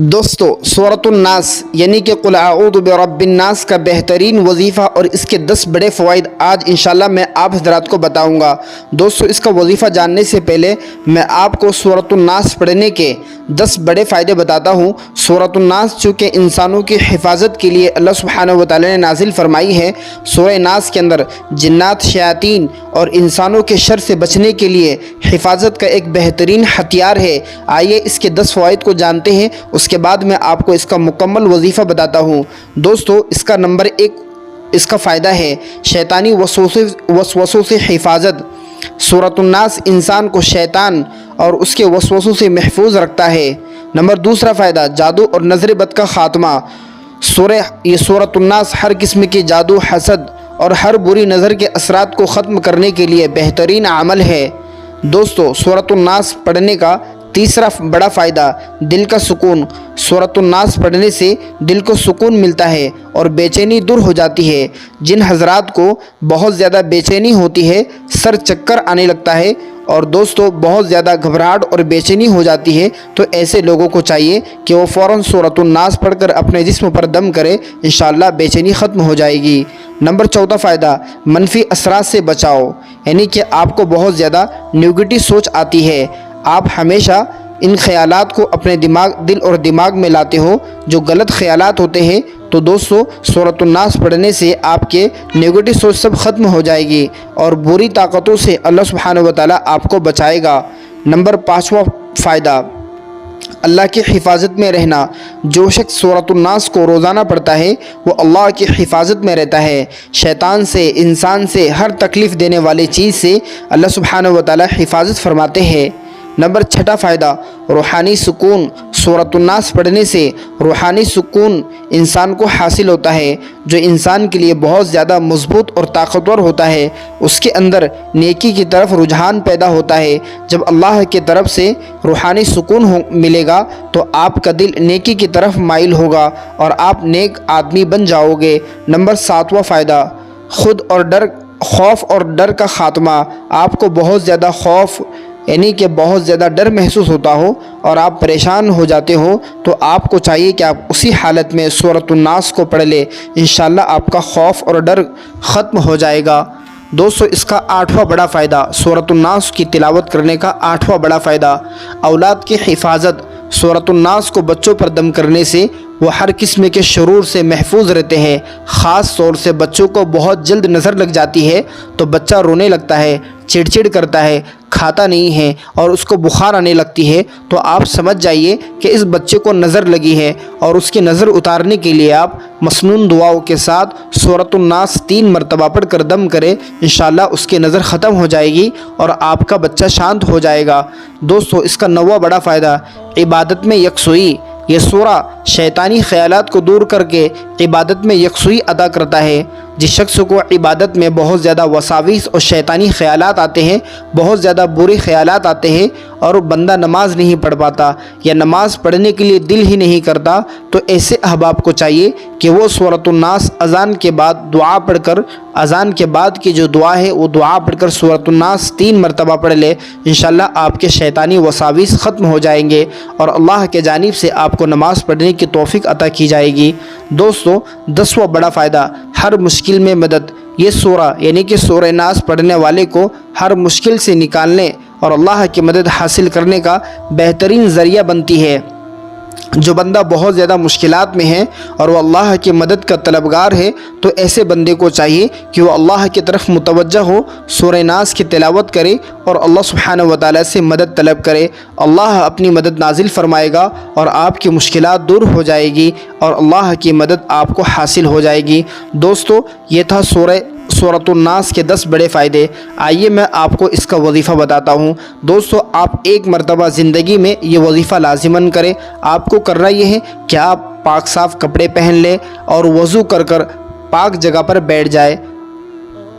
دوستو سورۃ الناس یعنی کہ قل اعوذ برب الناس کا بہترین وظیفہ اور اس کے 10 بڑے فوائد آج انشاءاللہ میں آپ حضرات کو بتاؤں گا۔ دوستو اس کا وظیفہ جاننے سے پہلے میں آپ کو سورۃ الناس پڑھنے کے 10 بڑے فائدے بتاتا ہوں۔ سورۃ الناس چونکہ انسانوں کی حفاظت کے لیے اللہ سبحانہ و تعالی نے نازل فرمائی ہے۔ سورہ ناس کے اندر جنات، شیاطین اور انسانوں کے شر سے بچنے کے لیے حفاظت کا ایک بہترین ہتھیار ہے۔ آئیے اس کے 10 فوائد کو جانتے ہیں، اس کے بعد میں آپ کو اس کا مکمل وظیفہ بتاتا ہوں۔ دوستو اس کا نمبر 1 اس کا فائدہ ہے شیطانی وسوسوں سے حفاظت۔ سورۃ الناس انسان کو شیطان اور اس کے وسوسوں سے محفوظ رکھتا ہے۔ نمبر 2 فائدہ جادو اور نظر بد کا خاتمہ۔ یہ سورۃ الناس ہر قسم کے جادو، حسد اور ہر بری نظر کے اثرات کو ختم کرنے کے لیے بہترین عمل ہے۔ دوستو سورۃ الناس پڑھنے کا 3 بڑا فائدہ دل کا سکون۔ سورۃ الناس پڑھنے سے دل کو سکون ملتا ہے اور بے چینی دور ہو جاتی ہے۔ جن حضرات کو بہت زیادہ بے چینی ہوتی ہے، سر چکر آنے لگتا ہے اور دوستو بہت زیادہ گھبراہٹ اور بے چینی ہو جاتی ہے، تو ایسے لوگوں کو چاہیے کہ وہ فوراً سورۃ الناس پڑھ کر اپنے جسم پر دم کرے، انشاءاللہ بے چینی ختم ہو جائے گی۔ نمبر 14 فائدہ منفی اثرات سے بچاؤ، یعنی کہ آپ کو بہت زیادہ نیگیٹو سوچ آتی ہے، آپ ہمیشہ ان خیالات کو اپنے دل اور دماغ میں لاتے ہو جو غلط خیالات ہوتے ہیں، تو دوستو سورۃ الناس پڑھنے سے آپ کے نیگیٹو سوچ سب ختم ہو جائے گی اور بری طاقتوں سے اللہ سبحانہ و تعالیٰ آپ کو بچائے گا۔ نمبر 5 فائدہ اللہ کی حفاظت میں رہنا۔ جو شخص سورۃ الناس کو روزانہ پڑھتا ہے وہ اللہ کی حفاظت میں رہتا ہے۔ شیطان سے، انسان سے، ہر تکلیف دینے والی چیز سے اللہ سبحانہ و تعالیٰ حفاظت فرماتے ہیں۔ نمبر 6 فائدہ روحانی سکون۔ سورۃ الناس پڑھنے سے روحانی سکون انسان کو حاصل ہوتا ہے، جو انسان کے لیے بہت زیادہ مضبوط اور طاقتور ہوتا ہے۔ اس کے اندر نیکی کی طرف رجحان پیدا ہوتا ہے۔ جب اللہ کی طرف سے روحانی سکون ملے گا تو آپ کا دل نیکی کی طرف مائل ہوگا اور آپ نیک آدمی بن جاؤ گے۔ نمبر 7 فائدہ خوف اور ڈر کا خاتمہ۔ آپ کو بہت زیادہ خوف یعنی کہ بہت زیادہ ڈر محسوس ہوتا ہو اور آپ پریشان ہو جاتے ہو، تو آپ کو چاہیے کہ آپ اسی حالت میں سورۃ الناس کو پڑھ لیں، انشاءاللہ آپ کا خوف اور ڈر ختم ہو جائے گا۔ دوستو اس کا 8واں بڑا فائدہ سورۃ الناس کی تلاوت کرنے کا 8واں بڑا فائدہ اولاد کی حفاظت۔ سورۃ الناس کو بچوں پر دم کرنے سے وہ ہر قسم کے شرور سے محفوظ رہتے ہیں۔ خاص طور سے بچوں کو بہت جلد نظر لگ جاتی ہے تو بچہ رونے لگتا ہے، چڑچڑ کرتا ہے، کھاتا نہیں ہے اور اس کو بخار آنے لگتی ہے، تو آپ سمجھ جائیے کہ اس بچے کو نظر لگی ہے، اور اس کی نظر اتارنے کے لیے آپ مسنون دعاؤں کے ساتھ سورۃ الناس 3 مرتبہ پڑھ کر دم کریں، انشاءاللہ اس کی نظر ختم ہو جائے گی اور آپ کا بچہ شانت ہو جائے گا۔ دوستو اس کا 9واں بڑا فائدہ عبادت میں یکسوئی۔ یہ سورہ شیطانی خیالات کو دور کر کے عبادت میں یکسوئی عطا کرتا ہے۔ جس شخص کو عبادت میں بہت زیادہ وساوس اور شیطانی خیالات آتے ہیں، بہت زیادہ برے خیالات آتے ہیں اور بندہ نماز نہیں پڑھ پاتا یا نماز پڑھنے کے لیے دل ہی نہیں کرتا، تو ایسے احباب کو چاہیے کہ وہ سورۃ الناس اذان کے بعد دعا پڑھ کر، اذان کے بعد کی جو دعا ہے وہ دعا پڑھ کر سورۃ الناس 3 مرتبہ پڑھ لے، انشاءاللہ آپ کے شیطانی وساوس ختم ہو جائیں گے اور اللہ کے جانب سے آپ کو نماز پڑھنے کی توفیق عطا کی جائے گی۔ دوستو 10واں بڑا فائدہ ہر مشکل میں مدد۔ یہ سورہ یعنی کہ سورہ ناس پڑھنے والے کو ہر مشکل سے نکالنے اور اللہ کی مدد حاصل کرنے کا بہترین ذریعہ بنتی ہے۔ جو بندہ بہت زیادہ مشکلات میں ہے اور وہ اللہ کی مدد کا طلبگار ہے، تو ایسے بندے کو چاہیے کہ وہ اللہ کی طرف متوجہ ہو، سورہ ناس کی تلاوت کرے اور اللہ سبحانہ و تعالیٰ سے مدد طلب کرے۔ اللہ اپنی مدد نازل فرمائے گا اور آپ کی مشکلات دور ہو جائے گی اور اللہ کی مدد آپ کو حاصل ہو جائے گی۔ دوستو یہ تھا سورۃ الناس کے 10 بڑے فائدے۔ آئیے میں آپ کو اس کا وظیفہ بتاتا ہوں۔ دوستو آپ ایک مرتبہ زندگی میں یہ وظیفہ لازماً کریں۔ آپ کو کرنا یہ ہے کہ آپ پاک صاف کپڑے پہن لیں اور وضو کر پاک جگہ پر بیٹھ جائے۔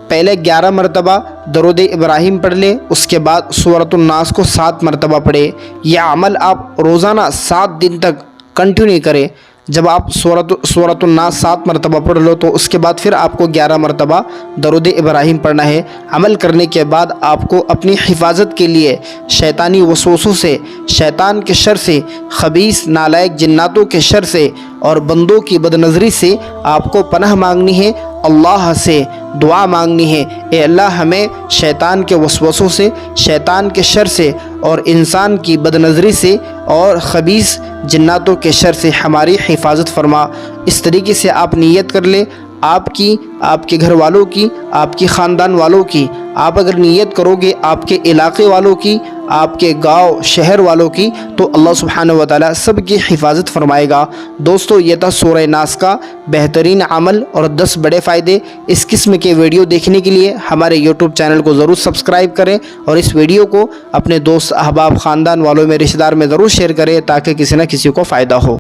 پہلے 11 مرتبہ درود ابراہیم پڑھ لیں، اس کے بعد سورۃ الناس کو 7 مرتبہ پڑھیں۔ یہ عمل آپ روزانہ 7 دن تک کنٹینیو کریں۔ جب آپ سورۃ الناس 7 مرتبہ پڑھ لو تو اس کے بعد پھر آپ کو 11 مرتبہ درود ابراہیم پڑھنا ہے۔ عمل کرنے کے بعد آپ کو اپنی حفاظت کے لیے شیطانی وسوسوں سے، شیطان کے شر سے، خبیث نالائق جناتوں کے شر سے اور بندوں کی بد نظری سے آپ کو پناہ مانگنی ہے، اللہ سے دعا مانگنی ہے، اے اللہ ہمیں شیطان کے وسوسوں سے، شیطان کے شر سے اور انسان کی بد نظری سے اور خبیث جناتوں کے شر سے ہماری حفاظت فرما۔ اس طریقے سے آپ نیت کر لیں، آپ کی، آپ کے گھر والوں کی، آپ کی خاندان والوں کی۔ آپ اگر نیت کرو گے آپ کے علاقے والوں کی، آپ کے گاؤں شہر والوں کی، تو اللہ سبحانہ و تعالیٰ سب کی حفاظت فرمائے گا۔ دوستو یہ تھا سورہ ناس کا بہترین عمل اور 10 بڑے فائدے۔ اس قسم کے ویڈیو دیکھنے کے لیے ہمارے یوٹیوب چینل کو ضرور سبسکرائب کریں اور اس ویڈیو کو اپنے دوست احباب خاندان والوں میں رشتہ دار میں ضرور شیئر کریں تاکہ کسی نہ کسی کو فائدہ ہو۔